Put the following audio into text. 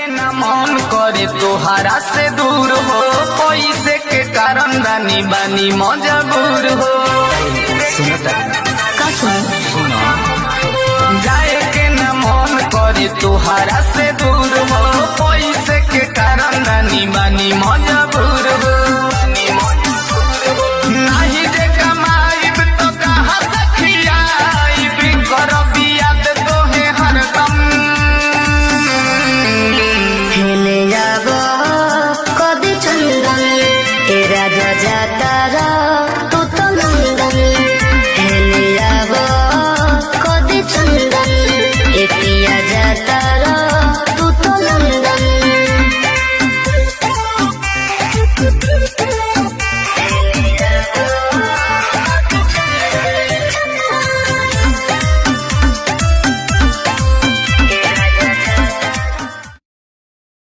के न मन करे तोहरा से दूर हो, पैसे के कारण रानी बानी मजबूर हो। सुनो जाए के न मन करे तोहरा से दूर हो, पैसे के कारण रानी बानी मजबूर हो।